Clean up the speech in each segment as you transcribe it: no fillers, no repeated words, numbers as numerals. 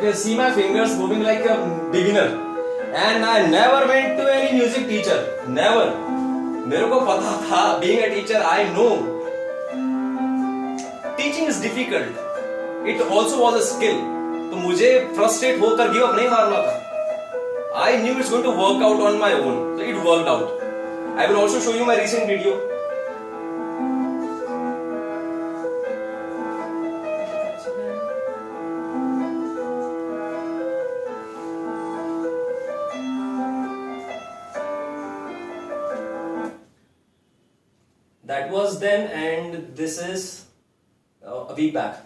can see my fingers moving like a beginner. And I never went to any music teacher. Never. मेरे को पता था, being a teacher, I know teaching is difficult. It also was a skill. तो मुझे frustrate होकर give up नहीं मारना था. I knew it's going to work out on my own. So it worked out. I will also show you my recent video. That was then, and this is a week back.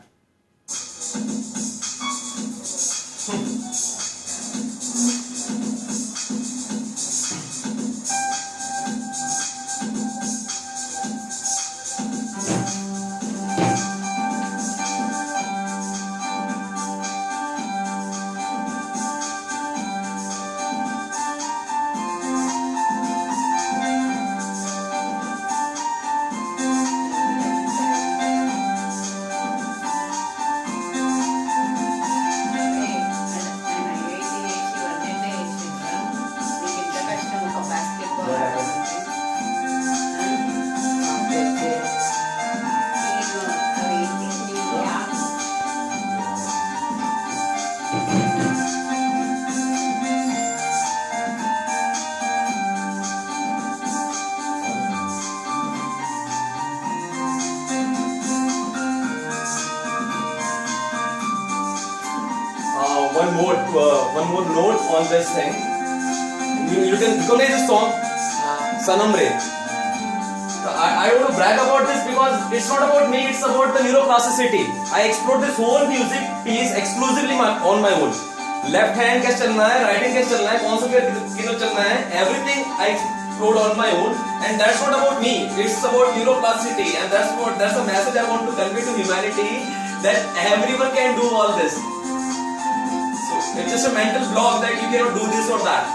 One more note on this thing. You can recognize this song, Sanam Re. I want to brag about this because it's not about me, it's about the neuroplasticity. I explored this whole music piece exclusively on my own. Left hand कैसे चलना है, right hand कैसे चलना है, कौन सा किधर चलना है, everything I explored on my own, and that's not about me. It's about neuroplasticity, and that's the message I want to convey to humanity, that everyone can do all this. It's just a mental block that you cannot do this or that.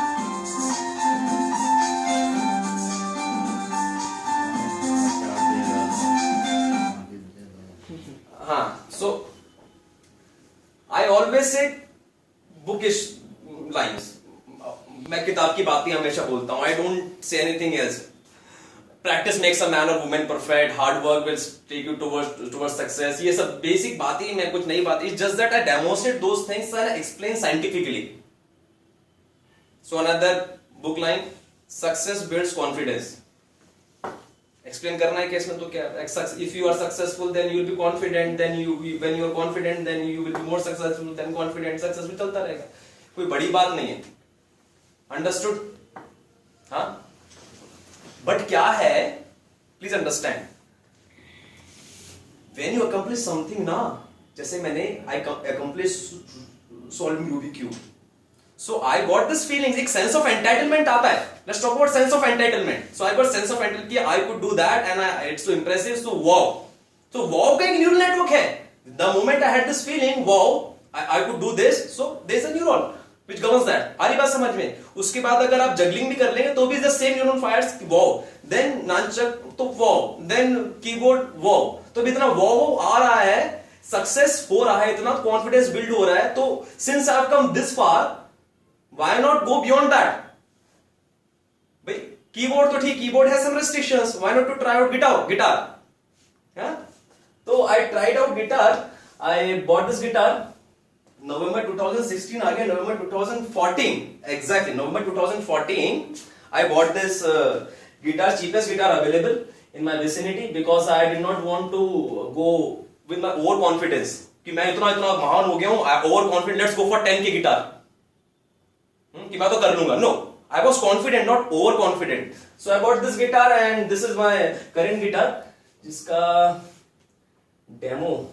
So I always say bookish lines. मैं किताब की बात ही हमेशा बोलता हूँ. I don't say anything else. Practice makes a man or woman perfect. Hard work will take you towards success. ये सब basic बात ही, मैं कुछ नई बात. It's just that I demonstrate those things and I explain scientifically. So another book line: success builds confidence. Explain करना है case में तो क्या? If you are successful, then you will be confident. Then when you are confident, then you will be more successful. Then confident, successful चलता रहेगा. कोई बड़ी बात नहीं है. Understood? हाँ? But क्या है? Please understand. When you accomplish something ना, जैसे मैंने I accomplished solving Rubik's Cube. So I got this feeling, एक sense of entitlement आता है. Let's talk about sense of entitlement. So I got sense of entitlement कि I could do that and it's so impressive. So wow. So wow का एक neural network है. The moment I had this feeling, wow, I could do this. So there's a neuron which governs that. आ रही बात समझ में? उसके बाद अगर आप juggling भी कर लेंगे तो भी the same neuron fires wow. Then नाचक तो wow. Then keyboard wow. तो इतना wow आ रहा है, success हो रहा है, इतना confidence build हो रहा है. तो since I've come this far, why not go beyond that? भाई कीबोर्ड तो ठीक, keyboard has some restrictions. Why not to try out guitar? Yeah? तो I tried out guitar. I bought this guitar. November 2016 आ गया, November 2014 exactly. November 2014 I bought this guitar, cheapest guitar available in my vicinity because I did not want to go with my overconfidence कि मैं इतना महान हो गया हूँ. Overconfident, let's go for 10K guitar. कि मैं तो कर लूंगा. No, I was confident, not overconfident. So I bought this guitar and this is my current guitar जिसका demo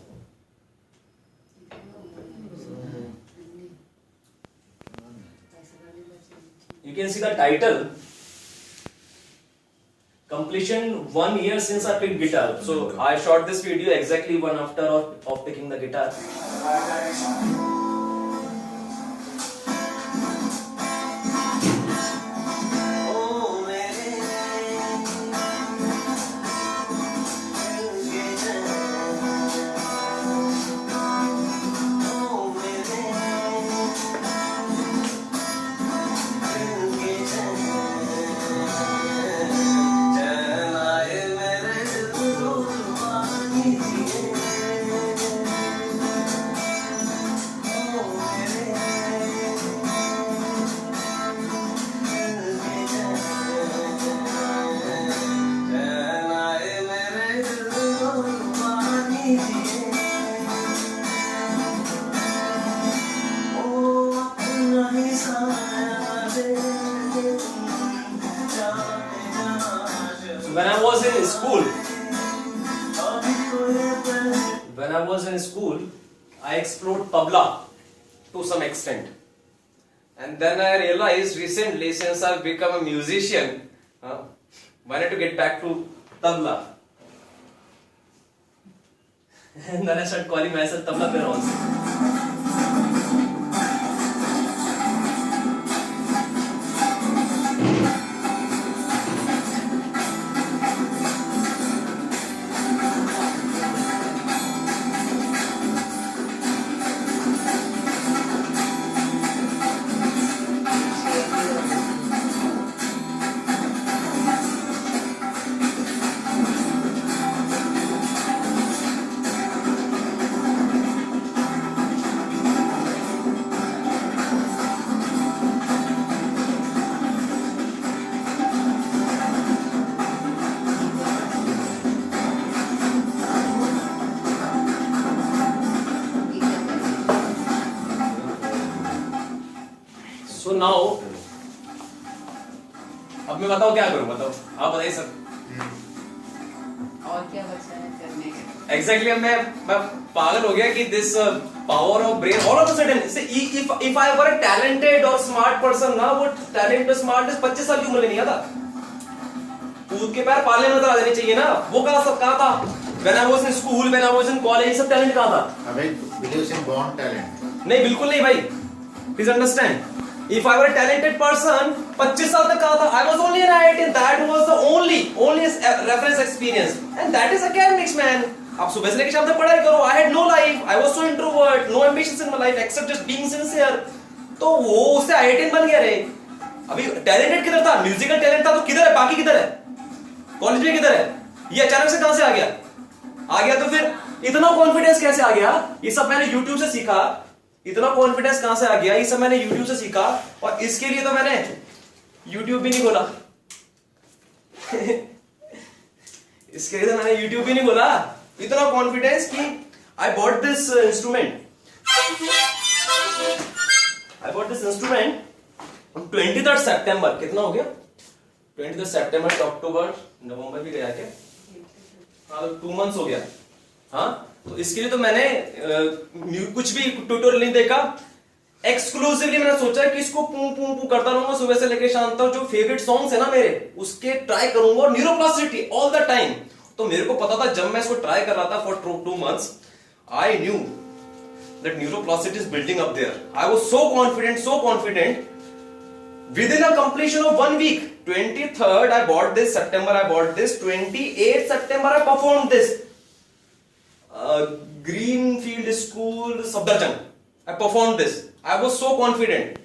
you can see the title, completion 1 year since I picked guitar. So I shot this video exactly 1 after of picking the guitar. when I was in school, I explored tabla to some extent, and then I realized recently, since I've become a musician, why not to get back to tabla, and then I started calling myself tabla player also. So now, अब मैं बताओ क्या करूं, बताओ आप बताइए sir. और क्या बचा है करने का? Exactly, मैं पागल हो गया कि this power of brain all of a sudden, if I were a talented or smart person ना, वो talent और smartness 25 साल की उम्र में नहीं आता, कूद के पैर पाले में नजर आ जाने चाहिए ना, वो कहाँ था? When I was in school, when I was in college, सब talent कहाँ था? अबे believes in born talent. नहीं, बिल्कुल नहीं भाई, please understand. If I were a talented person, 25 साल तक कहा था, I was only an IIT, that was the only reference experience, and that is academics, man. आप सुबह से लेकर शाम तक पढ़ाई करो. I had no life, I was so introvert, no ambitions in my life except just being sincere. तो वो उससे IIT बन गया रे. अभी talented किधर था? Musical talent था तो किधर है? बाकी किधर है? कॉलेज में किधर है? ये अचानक से कहां से आ गया? आ गया तो फिर इतना कॉन्फिडेंस कैसे आ गया? ये सब मैंने YouTube से सीखा. इतना कॉन्फिडेंस कहां से आ गया? ये सब मैंने YouTube से सीखा, और इसके लिए तो मैंने YouTube भी नहीं खोला. इसके लिए तो मैंने YouTube भी नहीं खोला. इतना कॉन्फिडेंस कि I bought this instrument. I bought this instrument 23 सितंबर. कितना हो गया? 23 सितंबर से अक्टूबर नवंबर भी गया क्या? हाँ, तो 2 मंथ्स हो गया. हाँ, तो इसके लिए तो मैंने कुछ भी ट्यूटोरियल नहीं देखा. एक्सक्लूसिवली मैंने सोचा कि इसको पू पू पू करता रहूंगा सुबह से लेकर शाम तक. जो फेवरेट सॉन्ग्स है ना मेरे, उसके ट्राई करूंगा, और न्यूरोप्लास्टिसिटी ऑल द टाइम. तो मेरे को पता था जब मैं इसको ट्राई कर रहा था for 2 months, I knew that neuroplasticity is building up there. I was so confident. Within a completion of 1 week, 23rd I bought this, September I bought this, 28th September I performed this. Greenfield School, Safdarjung. I performed this. I was so confident.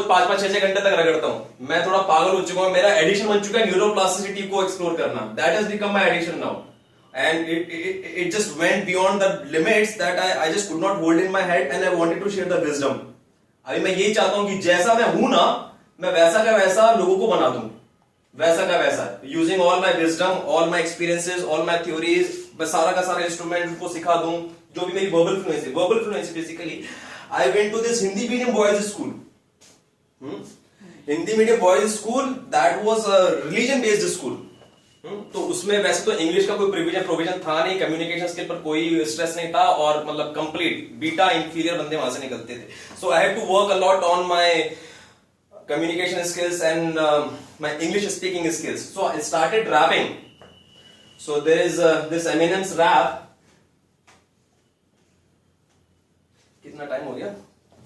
रोज 5-5, 6-6 घंटे तक रगड़ता हूँ। मैं थोड़ा पागल हो चुका हूँ, मेरा एडिक्शन बन चुका है न्यूरोप्लास्टिसिटी को एक्सप्लोर करना। That has become my addiction now, and it just went beyond the limits that I just could not hold in my head, and I wanted to share the wisdom. अभी मैं यही चाहता हूँ कि जैसा मैं हूं ना, मैं वैसा का वैसा लोगों को बना दूं, वैसा का वैसा, using all my wisdom, all my experiences, all my theories, मैं सारा का सारा इंस्ट्रूमेंट उनको सिखा दूं, जो भी मेरी verbal fluency. Verbal fluency basically, I went to this Hindi medium boys school, Hindi medium boys school, that was a religion based school. तो उसमें वैसे तो इंग्लिश का कोई प्रोविजन था नहीं, कम्युनिकेशन स्किल पर कोई स्ट्रेस नहीं था, और मतलब कंप्लीट बीटा इंफीरियर बंदे वहां से निकलते थे। So I have to work a lot on my communication skills and my English speaking skills. So I started rapping. So there is this Eminem's rap. कितना टाइम हो गया?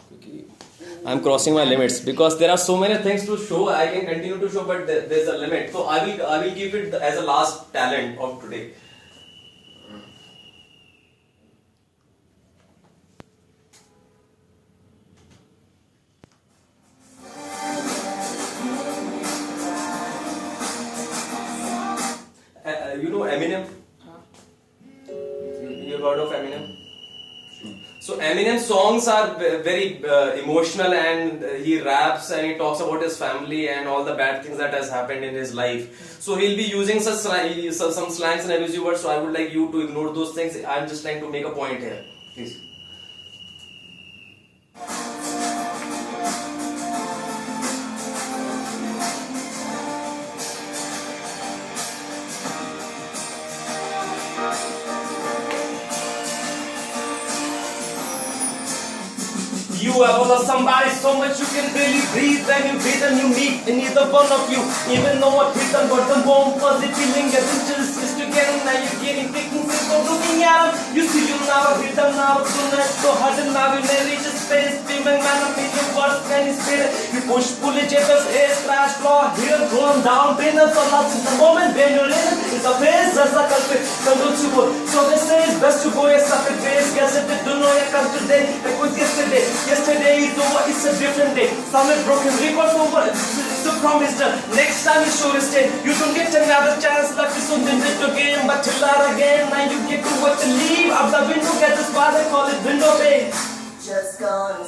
क्योंकि I'm crossing my limits because there are so many things to show. I can continue to show, but there's a limit. So I will give it as a last talent of today. You know Eminem? You heard of Eminem? So Eminem's songs are very emotional, and he raps and he talks about his family and all the bad things that has happened in his life. So he'll be using some slangs and abusive words. So I would like you to ignore those things. I'm just trying to make a point here. Please. You ever love somebody so much you can barely breathe, and you breathe and you meet, and neither one of you even know what hit them, but the warm fuzzy feeling gets just together. Now you're getting picking people looking at them. You see you never hit them, now tonight so hard, and now you never reach a space. Beaming man, I'm making worse than his spirit. You push, pull it, checkers, ace, crash, floor, here, going down, trainers, so lost in the moment when you're in it. It's a phase, that's a culprit, control to go. So they say it's best to go, yes, up it, base, guess it, don't know you come today, like was yesterday. Yesterday is over, it's a different day. Some have broken records over, the promise done. Next time you sure stay. You don't get another chance, like this one didn't it again, but till that again. Now you get to watch and leave out the window, get this bar, they call it window bay. Just gonna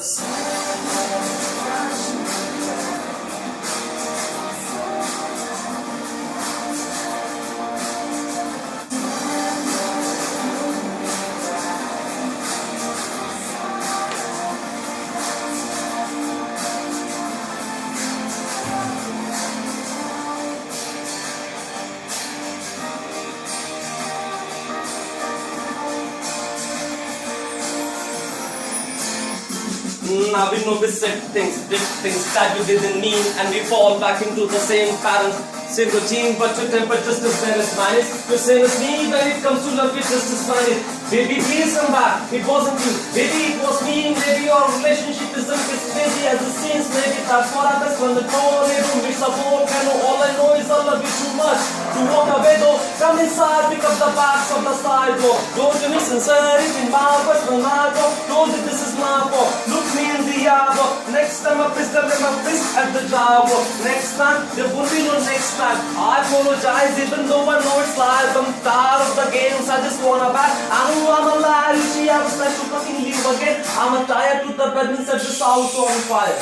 Now we know we said things, did things that you didn't mean, and we fall back into the same patterns, same routine, but your temper just as bad as mine is. The same as me when it comes to love, it's just as fine is. Baby, please come back, it wasn't you, baby, it was me. Maybe your relationship isn't as crazy as it seems. Maybe that's what happens when the tornado meets a volcano. All I know is I love you too much to walk away though. Come inside, pick up the bags of the sidewalk. Don't you miss sincerity in my words when I go. Know that this is my fault. Look me in the eye. Next time I piss them with my fist at the driver. Next time there won't be no next time. I apologize even though I know it's lies. I'm tired of the games, I just wanna back. I know I'm a liar, you see I was like to fucking leave again. I'm a tired to the bed and set this house on fire.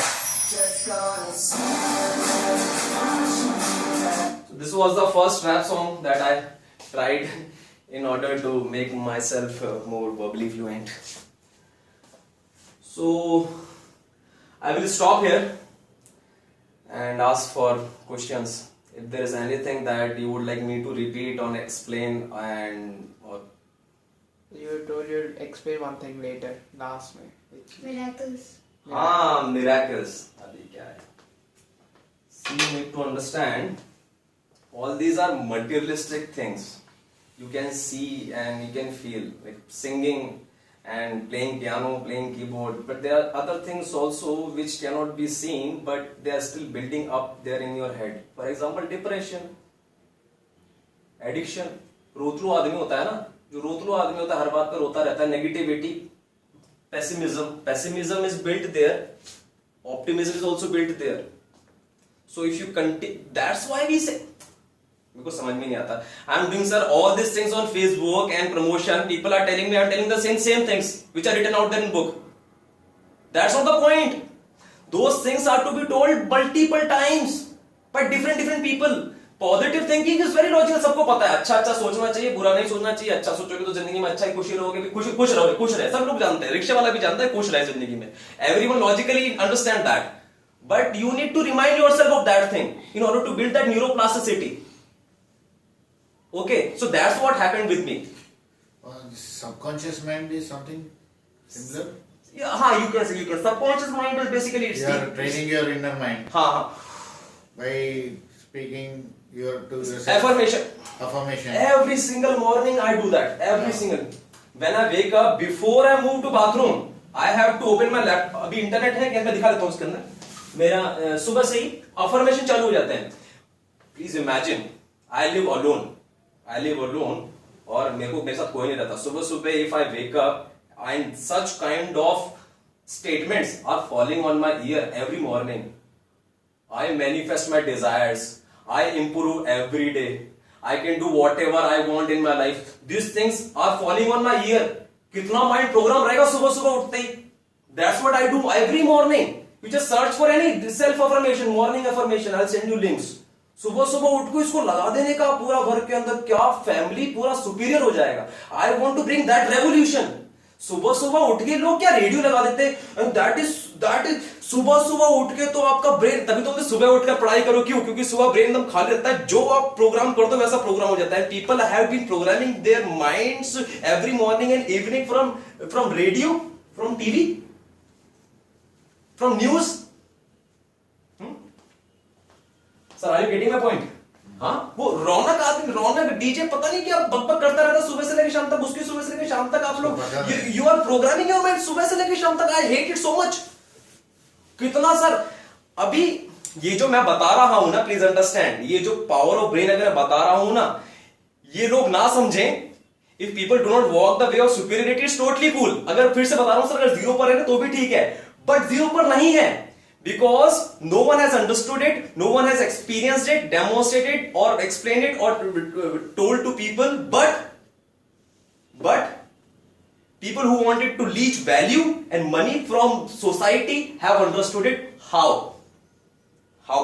So this was the first rap song that I tried in order to make myself more verbally fluent. So I will stop here and ask for questions. If there is anything that you would like me to repeat or explain, and or You told you'll explain one thing later. Last me. Miracles. miracles. अभी क्या है? See, you need to understand. All these are materialistic things. You can see and you can feel, like singing and playing piano, playing keyboard. But there are other things also which cannot be seen, but they are still building up there in your head. For example, depression, addiction. रोतलू आदमी होता है ना, जो रोतलू आदमी होता है हर बात पर रोता रहता है. Negativity, pessimism is built there Optimism is also built there. So if you continue, that's why we say, मेरे को समझ में नहीं आता. I'm doing sir all these things on Facebook and promotion. People are telling me I'm telling the same things which are written out there in book. That's not the point. Those things are to be told multiple times by different people. Positive thinking is very logical. सबको पता है अच्छा अच्छा सोचना चाहिए, बुरा नहीं सोचना चाहिए. अच्छा सोचोगे तो जिंदगी में अच्छा ही खुशी रहोगे, खुश रहोगे, खुश रहे. सब लोग जानते हैं, रिक्शा वाला भी जानता है खुश रहे जिंदगी में. Everyone logically understand that, but you need to remind yourself of that thing in order to build that neuroplasticity. Okay, so that's what happened with me. Subconscious mind is something similar. Yeah, you can say subconscious mind is basically it's You are training your inner mind by speaking your to yourself. Affirmation. Every single morning I do that. Every single. When I wake up, before I move to bathroom, I have to open my laptop. अभी internet है क्या, मैं दिखा देता हूँ उसके अंदर. मेरा सुबह से ही अफर्मेशन चालू हो जाते हैं. Please imagine, I live alone. और मेरे साथ कोई नहीं रहता. सुबह सुबह if I wake up and such kind of statements are falling on my ear every morning. I manifest my desires. I improve every day. I can do whatever I want in my life. These things are falling on my ear. कितना mind programme रहेगा सुबह सुबह उठते ही. That's what I do every morning. You just search for any self affirmation, morning affirmation. I'll send you links. सुबह सुबह उठ को इसको लगा देने का पूरा घर के अंदर, क्या फैमिली पूरा सुपीरियर हो जाएगा. I want to bring that revolution. सुबह सुबह उठ के लोग क्या रेडियो लगा देते हैं. दैट इज सुबह सुबह उठ के तो आपका ब्रेन, तभी तो सुबह उठकर पढ़ाई करो. क्यों? क्योंकि सुबह ब्रेन एकदम खाली रहता है. जो आप प्रोग्राम कर दो वैसा प्रोग्राम हो जाता है. People have been programming their minds every morning and evening from radio, from TV, from news. Sir are you getting my point? हाँ, वो रौनक डीजे पता नहीं क्या बकबक करता रहता सुबह से लेकर शाम तक. उसकी सुबह से लेकर शाम तक आप लोग you R programming your mind सुबह से लेकर शाम तक. I hate it so much. कितना सर, अभी ये जो मैं बता रहा हूं ना, प्लीज अंडरस्टैंड, ये जो पावर ऑफ ब्रेन अगर मैं बता रहा हूं ना, ये लोग ना समझें. If people do not walk the way of superiority is totally cool. अगर फिर से बता रहा हूं सर, अगर जीरो पर है ना तो भी ठीक है, बट जीरो पर नहीं है. Because no one has understood it, no one has experienced it, demonstrated or explained it or told to people, but people who wanted to leech value and money from society have understood it. How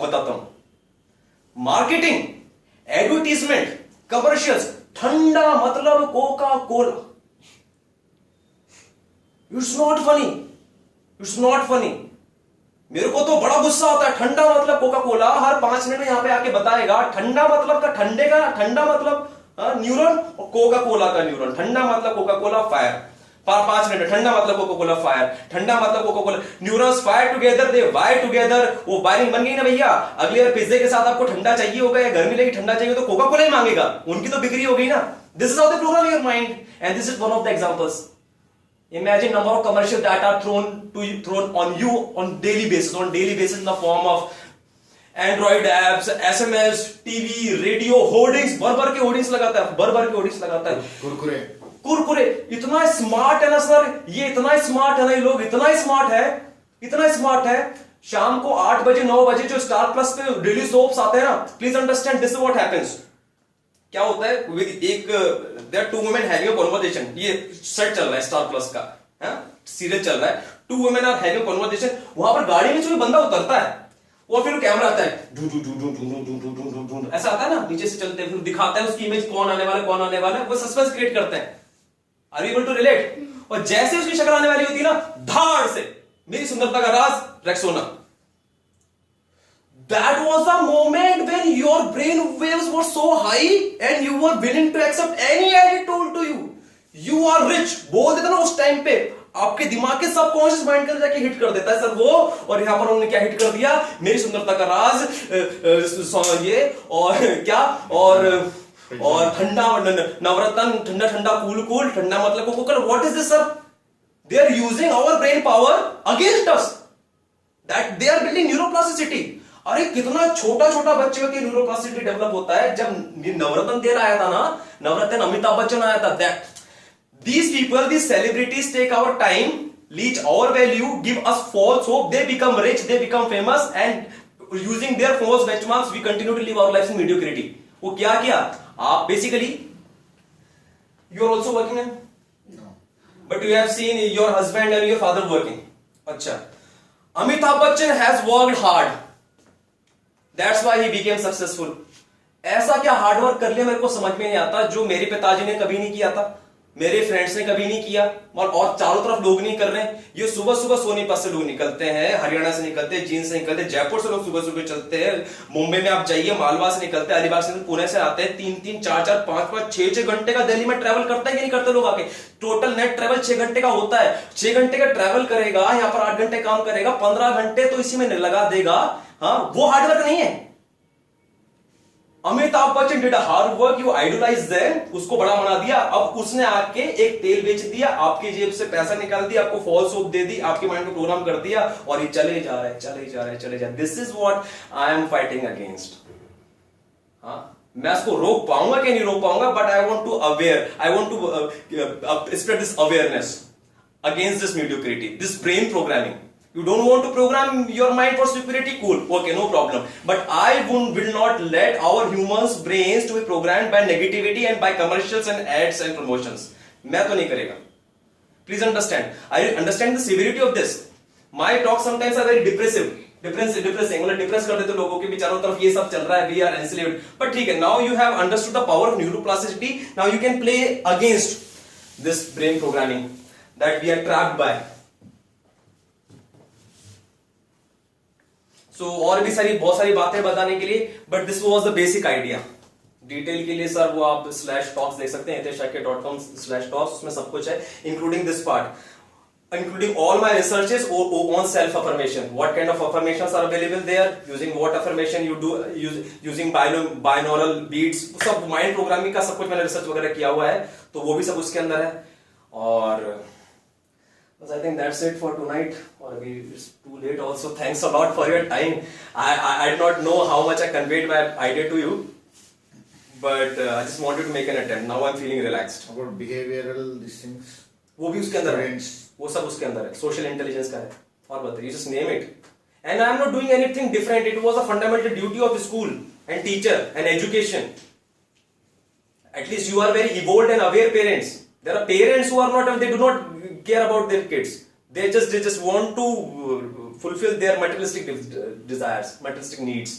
बताता हूं. Marketing, advertisement, commercials, ठंडा मतलब coca Cola. It's not funny. मेरे को तो बड़ा गुस्सा आता है. ठंडा मतलब कोका कोला हर 5 मिनट में यहां पे आके बताएगा. ठंडा मतलब का ठंडे का ठंडा मतलब न्यूरॉन, और कोका कोला का न्यूरॉन. ठंडा मतलब कोका कोला फायर. 5 मिनट ठंडा मतलब कोका कोला फायर. ठंडा मतलब coca cola. Neurons fire together, they wire together. वो वायरिंग बन गई ना भैया. अगले बार पिज्जे के साथ आपको ठंडा चाहिए होगा या गर्मी लगी ठंडा चाहिए तो कोका कोला ही मांगेगा. उनकी तो बिक्री हो गई ना. This is how they programme your mind and this is one of the examples. Imagine number of commercials that are thrown on you on daily basis in the form of Android apps, SMS, TV, radio, hoardings. भर के hoardings लगाता है. कुरकुरे इतना smart है ना sir, ये इतना smart है ना, ये लोग इतना स्मार्ट है. शाम को 8 बजे 9 बजे जो स्टार प्लस पे डेली सोप्स आते हैं ना, please understand this is what happens. क्या होता है, एक there two women having a conversation. ये सेट चल रहा है स्टार प्लस का, सीरियल चल रहा है. 2 women are having a conversation. वहां पर गाड़ी में जो बंदा उतरता है और फिर कैमरा आता है, ऐसा आता है ना, नीचे से चलते फिर दिखाता है उसकी इमेज, कौन आने वाला है. वो सस्पेंस क्रिएट करते हैं. Are you able to relate? और जैसे उसकी शक्ल आने वाली होती है ना, धाड़ से मेरी सुंदरता का राज Rexona. That was the moment when your brain waves were so high and you were willing to accept any ad told to you. You are rich. बोल देता ना उस टाइम पे, आपके दिमाग के सबकॉन्शियस माइंड के जाके हिट कर देता है सर वो. और यहां पर उन्होंने क्या हिट कर दिया, मेरी सुंदरता का राज, ये और क्या, और ठंडा नवरत्न, ठंडा कूल. ठंडा मतलब Coca. What is this sir? They are using our brain power against us. That they are building neuroplasticity. अरे कितना छोटा बच्चे के न्यूरोप्लास्टिसिटी डेवलप होता है. जब नवरत्न तेल आया था ना, नवरत्न अमिताभ बच्चन आया था, that these people, these celebrities take our time leech our value, give us false hope, they become rich, they become famous, and using their false benchmarks we continue to live our lives in mediocrity. वो क्या किया? आप basically you are also working in, No. but you have seen your husband and your father working. अच्छा, Amitabh Bachchan has worked hard, that's why he became successful. ऐसा क्या hard work कर लिया मेरे को समझ में नहीं आता जो मेरे पिताजी ने कभी नहीं किया था, मेरे फ्रेंड्स ने कभी नहीं किया, और चारों तरफ लोग नहीं कर रहे हैं. ये सुबह सुबह सोनीपत से लोग निकलते हैं, हरियाणा से निकलते हैं, जींद से निकलते हैं, जयपुर से लोग सुबह सुबह चलते हैं, मुंबई में आप जाइए मालवा से निकलते हैं, अलीबाग से, पुणे से आते हैं, 3-3, 4-4, 5-5, 6-6 घंटे का दिल्ली में ट्रैवल करता है कि नहीं करते लोग आके. टोटल नेट ट्रैवल 6 घंटे का होता है. 6 घंटे का ट्रैवल करेगा, यहाँ पर 8 घंटे काम करेगा, 15 घंटे तो इसी में लगा देगा. हाँ, वो हार्डवर्क नहीं है. Amitabh Bachchan did hard work, you idolize them, उसको बड़ा बना दिया. अब उसने आके एक तेल बेच दिया, आपकी जेब से पैसा निकाल दिया, आपको फॉल्स होप दे दी, आपके माइंड को प्रोग्राम कर दिया, और ये चले जा रहे, चले जा रहे, चले जा रहे. This is what I am fighting against. हाँ, मैं इसको रोक पाऊंगा कि नहीं रोक पाऊंगा, but I want to aware, I want to spread this awareness against this mediocrity, this brain programming. You don't want to program your mind for superiority, cool, okay, no problem, but I will not let our humans brains to be programmed by negativity and by commercials and ads and promotions. मैं तो नहीं करेगा. Please understand, I understand the severity of this. My talks sometimes are very depressing, मतलब depress कर देते लोगों के भी, चारों तरफ ये सब चल रहा है, we are enslaved. But ठीक है, now you have understood the power of neuroplasticity, now you can play against this brain programming that we are trapped by. So और भी बहुत सारी बातें बताने के लिए, but this was the basic idea. Detail के लिए सर वो आप /talks देख सकते हैं, hiteshshakir.com/talks, उसमें सब कुछ है, including this part, including all my researches on self affirmation. What kind of affirmations are available there, using what affirmation you do, using binaural beats, सब माइंड प्रोग्रामिंग का सब कुछ मैंने रिसर्च वगैरह किया हुआ है, तो वो भी सब उसके अंदर है. और बस I think that's it for tonight, or maybe it's too late also. Thanks a lot for your time. I did not know how much I conveyed my idea to you, but I just wanted to make an attempt. Now I'm feeling relaxed. About behavioral these things. वो भी उसके अंदर है, Friends. वो सब उसके अंदर है, सोशल इंटेलिजेंस का है. और बताइए, you just name it. And I'm not doing anything different. It was a fundamental duty of school and teacher and education. At least you are very evolved and aware parents. There are parents who are not, they do not care about their kids. They just want to fulfill their materialistic desires, materialistic needs.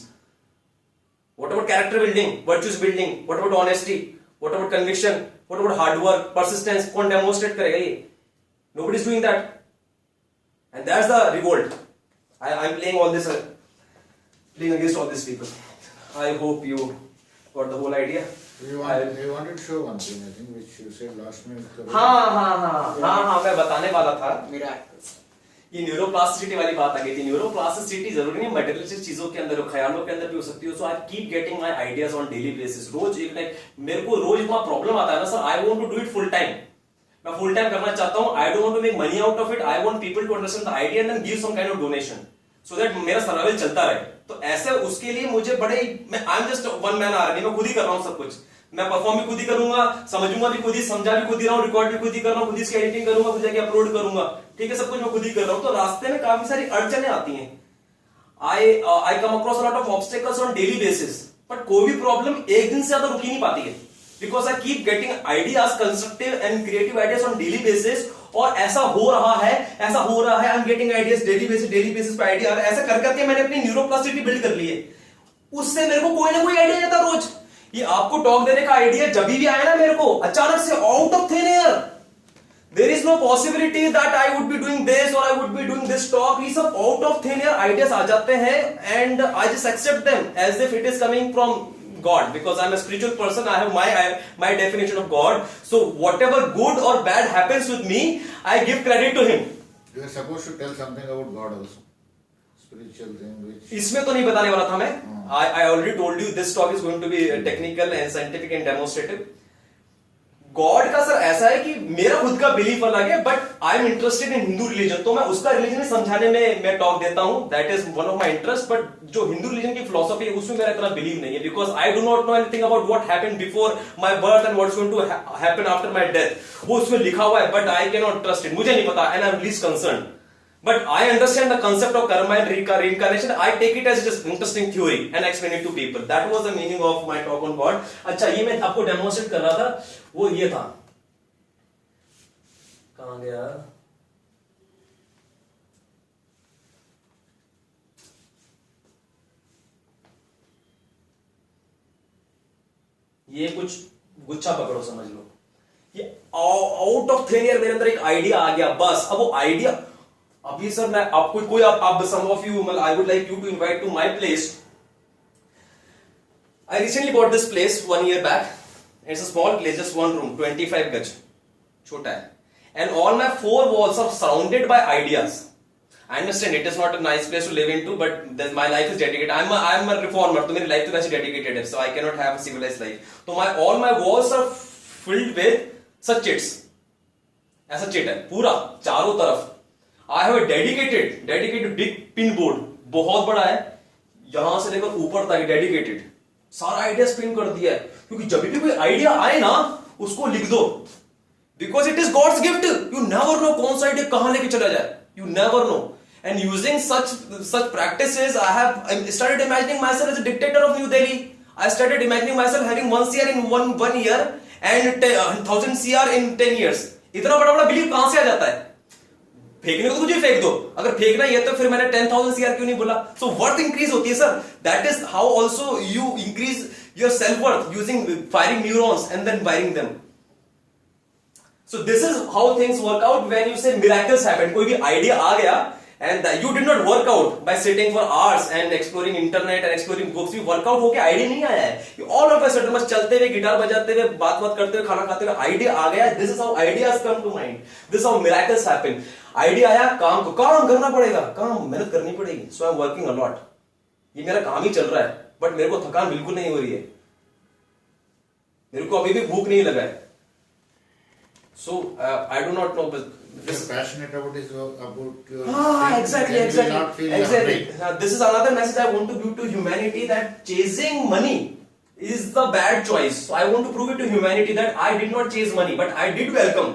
What about character building, virtues building? What about honesty? What about conviction? What about hard work, persistence? कौन demonstrate करेगा ये? Nobody is doing that. And that's the revolt. I'm playing all this, playing against all these people. I hope you got the whole idea. You wanted to show one thing, I think, which you said last minute. हाँ, मैं बताने वाला था. Miracles. ये neuroplasticity वाली बात आ गई थी. न्यूरोप्लास्टिसिटी जरूरी नहीं मटेरियलिस्टिक चीजों के अंदर हो, ख्यालों के अंदर भी हो सकती है. So I keep getting my ideas on daily basis. रोज एक लाइक मेरे को रोज इतना प्रॉब्लम आता है ना sir, I want to do it full time. मैं फुल टाइम करना चाहता हूं. I don't want to make money out of it. I want people to understand the idea and then give some kind of donation, so that मेरा survival चलता रहे. तो ऐसे उसके लिए मुझे बड़े, मैं I am just one man army, मैं खुद ही कर रहा हूं सब कुछ. मैं परफॉर्म भी खुद ही करूंगा, समझूंगा भी खुद ही, समझा भी खुद ही रहा हूं, रिकॉर्ड भी खुद ही कर रहा हूं, खुद ही इसकी एडिटिंग करूंगा, खुद जाके अपलोड करूंगा. ठीक है, सब कुछ मैं खुद ही कर रहा हूं. तो रास्ते में काफी सारी अड़चनें आती हैं. I come across a lot of obstacles on daily basis, but कोई भी प्रॉब्लम एक दिन से ज्यादा रुक ही नहीं पाती है, because I keep getting ideas, constructive and creative ideas on daily basis. और ऐसा हो रहा है, I am getting ideas daily basis पे आइडिया. ऐसा कर करके मैंने अपनी न्यूरोप्लास्टिसिटी बिल्ड कर ली है. उससे मेरे को कोई ना कोई आइडिया आता रोज. ये आपको टॉक देने का आइडिया जब भी आया ना मेरे को, अचानक से out of thin air, there is no possibility that I would be doing this और I would be doing this talk. ये सब out of thin air ideas आ जाते हैं, and I just accept them as if it is coming from God, because I'm a spiritual person. I have my definition of God. So whatever good or bad happens with me, I give credit to Him. You are supposed to tell something about God also, spiritual thing which. इसमें तो नहीं बताने वाला था मैं. I already told you this talk is going to be technical and scientific and demonstrative. God का sir ऐसा है कि मेरा खुद का बिलीफ अलग है, but I am interested in Hindu religion, तो मैं उसका रिलीजन समझाने में मैं टॉक देता हूं, that is one of my interest. But जो हिंदू रिलीजन की फिलोसफी है उसमें मेरा इतना बिलीव नहीं है, because I do not know anything about what happened before my birth and what's going to happen after my death. वो उसमें लिखा हुआ है, but I can not trust it, मुझे नहीं पता, and I am least concern. But I understand the concept of karma and reincarnation. I take it as just interesting theory and explain it to people. That was the meaning of my talk on God. अच्छा, ये मैं आपको demonstrate कर रहा था, वो ये था, कहां गया, ये कुछ गुच्छा पकड़ो, समझ लो, ये आउट ऑफ थिन एयर मेरे अंदर एक आइडिया आ गया, बस। अब वो आइडिया, अभी सर मैं आपको कोई आप some of you, I would like you to invite to my place. I recently bought this place 1 year back. It's a small place, just 1 room, 25 गज, छोटा है, and all my 4 walls are surrounded by ideas. I understand it is not a nice place to live into, but my life is dedicated. I'm a reformer, तो मेरी life तो वैसे dedicated है, so I cannot have a civilized life. तो all my walls are filled with such chits. ऐसा chit है पूरा चारों तरफ। I have a dedicated big pin board, बहुत बड़ा है, यहां से लेकर ऊपर तक डेडिकेटेड, सारा आइडिया पिन कर दिया है, क्योंकि जब भी कोई आइडिया आए ना उसको लिख दो, because it is God's gift. You never know कौन सा आइडिया कहां लेके चला जाए, you never know. And using such practices, I have started imagining myself as a dictator of New Delhi. I started imagining myself having 1 crore in one year and 1000 crore in 10 years. इतना बड़ा बड़ा believe कहां से आ जाता है? फेंकने को तो मुझे फेंक दो, अगर फेंकना ही है तो फिर मैंने 10,000 CR क्यों नहीं बोला? सो वर्थ इंक्रीज होती है sir, that is how also you increase your self worth, using firing neurons and then wiring them. So this is how things work out when you say miracles happen. कोई भी idea आ गया and you did not work out by sitting for hours and exploring internet and exploring books. You work out होके idea नहीं आया है, all of a sudden बस चलते हुए, गिटार बजाते हुए, बात करते हुए, खाना खाते हुए आइडिया आ गया। This is how ideas come to mind. This is how miracles happen. Idea आया, काम करना पड़ेगा, मेहनत करनी पड़ेगी। So I'm working a lot. ये मेरा काम ही चल रहा है, बट मेरे को थकान बिल्कुल नहीं हो रही है, मेरे को अभी भी भूख नहीं लगा है। So I do not know, but if you're passionate about your exactly. This is another message I want to give to humanity, that chasing money is the bad choice. So I want to prove it to humanity that I did not chase money, but I did welcome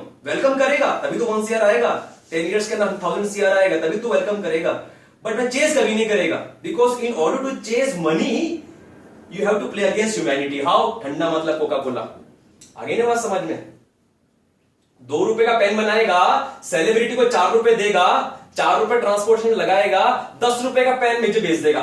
करेगा तभी तो 1 CR आएगा, 10 years के अंदर 1000 CR आएगा तभी तो welcome करेगा, बट मैं चेस कभी नहीं करेगा, because in order to chase money you have to play against humanity. How? ठंडा मतलब कोका कोला। आगे ना बात समझ में? 2 रुपए का पेन बनाएगा, सेलिब्रिटी को 4 रुपए देगा, 4 रुपए ट्रांसपोर्टेशन लगाएगा, 10 रुपए का पेन मुझे बेच देगा,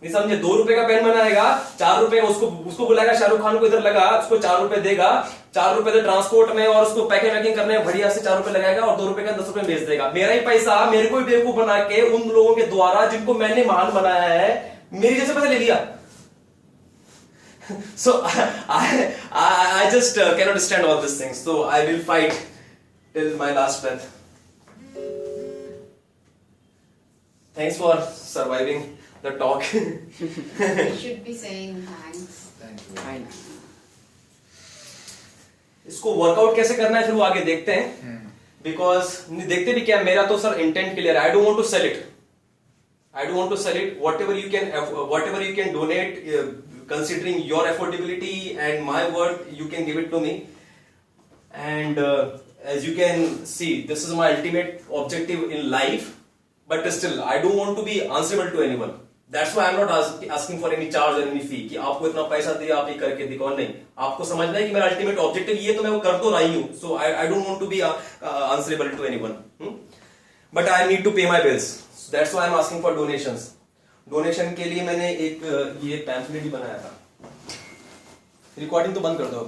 नहीं समझे? 2 रुपए का पेन बनाएगा, 4 रुपए उसको बुलाएगा, शाहरुख खान को इधर लगा, उसको 4 रुपए देगा, 4 रुपए तो ट्रांसपोर्ट में और उसको पैकिंग करने में बढ़िया से 4 रुपए लगाएगा और 2 रुपए का 10 रुपए बेच देगा। मेरा ही पैसा मेरे को ही बेवकूफ बना के उन लोगों के द्वारा जिनको मैंने महान बनाया है, मेरी जैसे पैसे ले लिया। So I just cannot stand all these things. So I will fight till my last breath. Thanks for surviving the talk. You should be saying thanks. Thank you. इसको वर्कआउट कैसे करना है फिर वो आगे देखते हैं, बिकॉज देखते भी क्या, मेरा तो सर इंटेंट क्लियर है। I don't want to sell it. Whatever you can donate, considering your affordability and my worth, you can give it to me. And as you can see, this is my ultimate objective in life. But still, I don't want to be answerable to anyone. That's why I'm not asking for any charge or any fee. कि आपको इतना पैसा दिया, आप ये करके दिखाओ, नहीं। आपको समझना है कि मेरा ultimate objective ये, तो मैं वो कर तो रही हूँ. So I don't want to be answerable to anyone. But I need to pay my bills. So that's why I'm asking for donations. Donation के लिए मैंने एक ये पैम्फलेट भी बनाया था। रिकॉर्डिंग तो बंद कर दो।